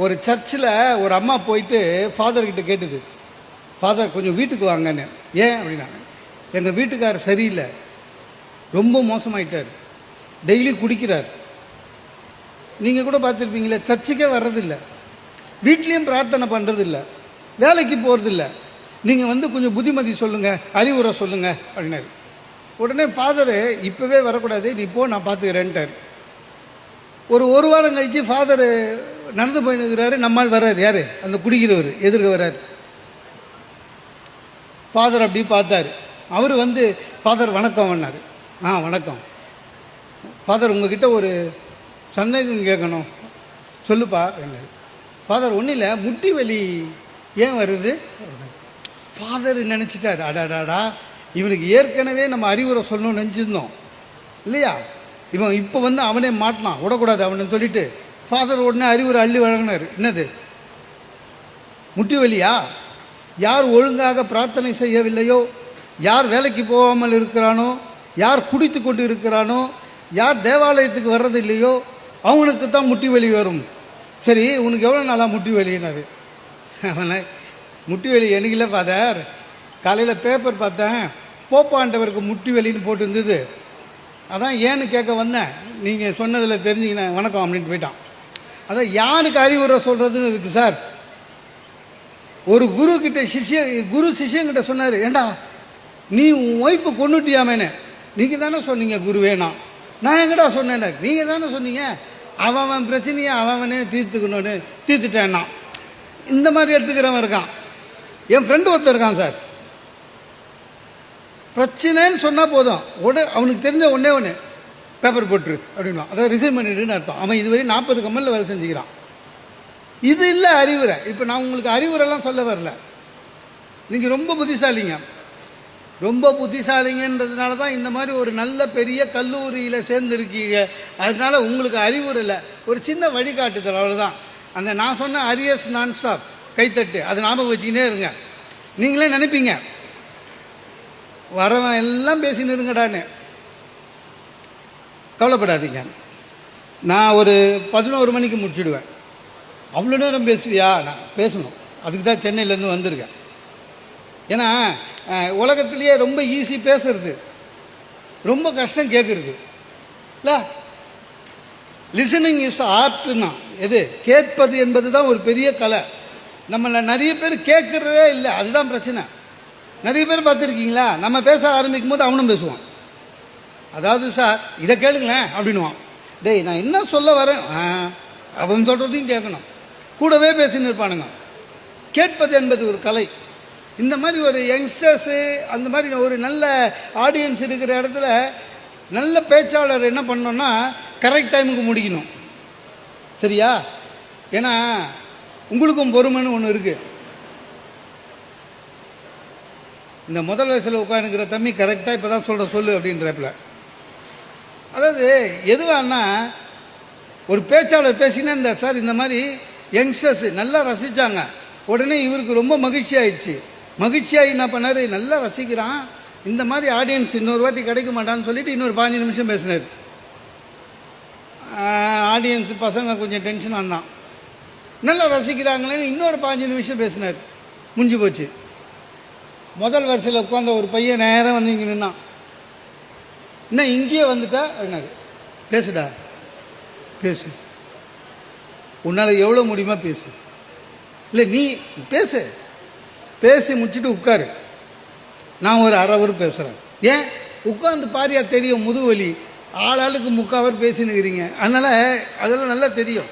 ஒரு சர்ச்சில் ஒரு அம்மா போயிட்டு ஃபாதர்கிட்ட கேட்டுது, ஃபாதர் கொஞ்சம் வீட்டுக்கு வாங்கன்னு. ஏன் அப்படின்னாங்க, எங்கள் வீட்டுக்காரர் சரியில்லை, ரொம்ப மோசமாயிட்டார், டெய்லி குடிக்கிறார், நீங்கள் கூட பார்த்துருப்பீங்களே சர்ச்சுக்கே வர்றதில்லை, வீட்லேயும் பிரார்த்தனை பண்ணுறதில்ல, வேலைக்கு போகிறதில்ல, நீங்கள் வந்து கொஞ்சம் புத்திமதி சொல்லுங்கள், அறிவுரை சொல்லுங்கள் அப்படின்னாரு. உடனே ஃபாதரு இப்போவே வரக்கூடாது, நீ போ நான் பார்த்துக்கிறேன்ட்டார். ஒரு வாரம் கழித்து ஃபாதரு நடந்து போயின்னுக்கிறாரு, நம்மால் வர்றார், யார் அந்த குடிக்கிறவர் எதிர்க்க வர்றார். ஃபாதர் அப்படி பார்த்தார், அவர் வந்து ஃபாதர் வணக்கம் பண்ணார். வணக்கம் ஃபாதர், உங்ககிட்ட ஒரு சந்தேகம் கேட்கணும், சொல்லுப்பா என்னாரு. ஃபாதர் ஒன்றும் இல்லை, முட்டி வலி ஏன் வருது? ஃபாதர் நினச்சிட்டார், அடாடாடா இவனுக்கு ஏற்கனவே நம்ம அறிவுரை சொல்லணும்னு நினச்சிருந்தோம் இல்லையா, இவன் இப்போ வந்து அவனே மாட்டினான், விடக்கூடாது அவனு சொல்லிட்டு ஃபாதர் உடனே அறிவுரை அள்ளி வழங்கினார். என்னது முட்டி வலியா? யார் ஒழுங்காக பிரார்த்தனை செய்யவில்லையோ, யார் வேலைக்கு போகாமல் இருக்கிறானோ, யார் குடித்து கொண்டு இருக்கிறானோ, யார் தேவாலயத்துக்கு வர்றது இல்லையோ அவனுக்கு தான் முட்டி வலி வரும். சரி உனக்கு எவ்வளோ நாளாக முட்டி வலினாரு. அவனை முட்டி வலி எனக்குல ஃபாதர், காலையில் பேப்பர் பார்த்தேன், போப்பாண்டவருக்கு முட்டி வலின்னு போட்டு இருந்தது, அதான் ஏன்னு கேட்க வந்தேன், நீங்கள் சொன்னதில் தெரிஞ்சுக்கினேன், வணக்கம் அப்படின்ட்டு போயிட்டான். அதான் யாருக்கு அறிவுரை சொல்கிறதுன்னு இருக்குது சார். ஒரு குரு சிஷ்யங்கிட்ட சொன்னார், ஏண்டா நீ உன் ஒய்ஃபை கொண்டுட்டியாமேன்னு, நீங்கள் தானே சொன்னீங்க குரு வேணாம். நான் எங்கடா சொன்னேன், நீங்கள் தானே சொன்னீங்க அவன் பிரச்சனையை அவனே தீர்த்துக்கணும்னு தீர்த்துட்டேன்னா. இந்த மாதிரி எடுத்துக்கிறவன் இருக்கான். என் ஃப்ரெண்டு ஒருத்தர் இருக்கான் சார், பிரச்சனைன்னு சொன்னால் போதும் அவனுக்கு தெரிஞ்ச ஒன்று பேப்பர் போட்டுரு அப்படின்னா, அதாவது ரிசைன் பண்ணிடுன்னு அர்த்தம். அவன் இதுவரை 40 கம்பெனியில் வேலை செஞ்சுக்கிறான். இது இல்லை அறிவுரை. இப்போ நான் உங்களுக்கு அறிவுரைலாம் சொல்ல வரல, நீங்கள் ரொம்ப புத்திசாலிங்க, ரொம்ப புத்திசாலிங்கன்றதுனால தான் இந்த மாதிரி ஒரு நல்ல பெரிய கல்லூரியில் சேர்ந்துருக்கீங்க. அதனால உங்களுக்கு அறிவுரை இல்லை, ஒரு சின்ன வழிகாட்டுதல், அவ்வளோதான். அந்த நான் சொன்ன அரியர்ஸ் நான் ஸ்டாப் கைத்தட்டு அதை ஞாபகம் வச்சுக்கினே இருங்க. நீங்களே நினைப்பீங்க வரவன் எல்லாம் பேசின்னு இருங்கடான்னு. கவலைப்படாதீங்க, நான் ஒரு 11 மணிக்கு முடிச்சுடுவேன். அவ்வளோ நேரம் பேசுவியா? நான் பேசணும், அதுக்கு தான் சென்னையிலேருந்து வந்திருக்கேன். ஏன்னா உலகத்திலேயே ரொம்ப ஈஸி பேசுறது, ரொம்ப கஷ்டம் கேட்குறது இல்லை. லிசனிங் இஸ் ஆர்ட்னா எது, கேட்பது என்பது தான் ஒரு பெரிய கலை. நம்மளை நிறைய பேர் கேட்குறதே இல்லை, அதுதான் பிரச்சனை. நிறைய பேர் பார்த்துருக்கீங்களா, நம்ம பேச ஆரம்பிக்கும் போது அவனும் பேசுவான். அதாவது சார் இதை கேளுங்களேன் அப்படின்வான். டேய் நான் என்ன சொல்ல வரேன், அவன் சொல்கிறதையும் கேட்கணும், கூடவே பேசின்னு இருப்பானுங்க. கேட்பது என்பது ஒரு கலை. இந்த மாதிரி ஒரு யங்ஸ்டர்ஸு, அந்த மாதிரி ஒரு நல்ல ஆடியன்ஸ் இருக்கிற இடத்துல நல்ல பேச்சாளர் என்ன பண்ணோன்னா கரெக்ட் டைமுக்கு முடிக்கணும், சரியா? ஏன்னா உங்களுக்கும் பொறுமைன்னு ஒன்று இருக்குது. இந்த முதல் வயசில் உட்காந்துக்கிற தம்பி கரெக்டாக இப்போ தான் சொல்லு அப்படின்றப்பில், அதாவது எதுவானா ஒரு பேச்சாளர் பேசினா இந்த சார் இந்த மாதிரி யங்ஸ்டர்ஸ் நல்லா ரசித்தாங்க, உடனே இவருக்கு ரொம்ப மகிழ்ச்சி ஆயிடுச்சு. மகிழ்ச்சியாகி என்ன பண்ணார், நல்லா ரசிக்கிறான், இந்த மாதிரி ஆடியன்ஸ் இன்னொரு வாட்டி கிடைக்க மாட்டான்னு சொல்லிட்டு இன்னொரு 15 நிமிஷம் பேசினார். ஆடியன்ஸ் பசங்க கொஞ்சம் டென்ஷன் ஆனான், நல்லா ரசிக்கிறாங்களேன்னு இன்னொரு 15 நிமிஷம் பேசினார். முடிஞ்சு போச்சு. முதல் வரிசையில் உட்காந்த ஒரு பையன் நேரம் வந்து இங்கே நின்னான். இன்னும் இங்கேயே வந்துட்டா அப்படின்னாரு. பேசுடா பேசு, உன்னால் எவ்வளோ முடியுமா பேசு, இல்லை நீ பேசி முடிச்சுட்டு உட்காரு, நான் ஒரு அரை ஹவர் பேசுகிறேன். ஏன் உட்காந்து பாரியா தெரியும், முதுவலி, ஆளாளுக்கு 3/4 ஹவர் பேசினுக்கிறீங்க, அதனால் அதெல்லாம் நல்லா தெரியும்.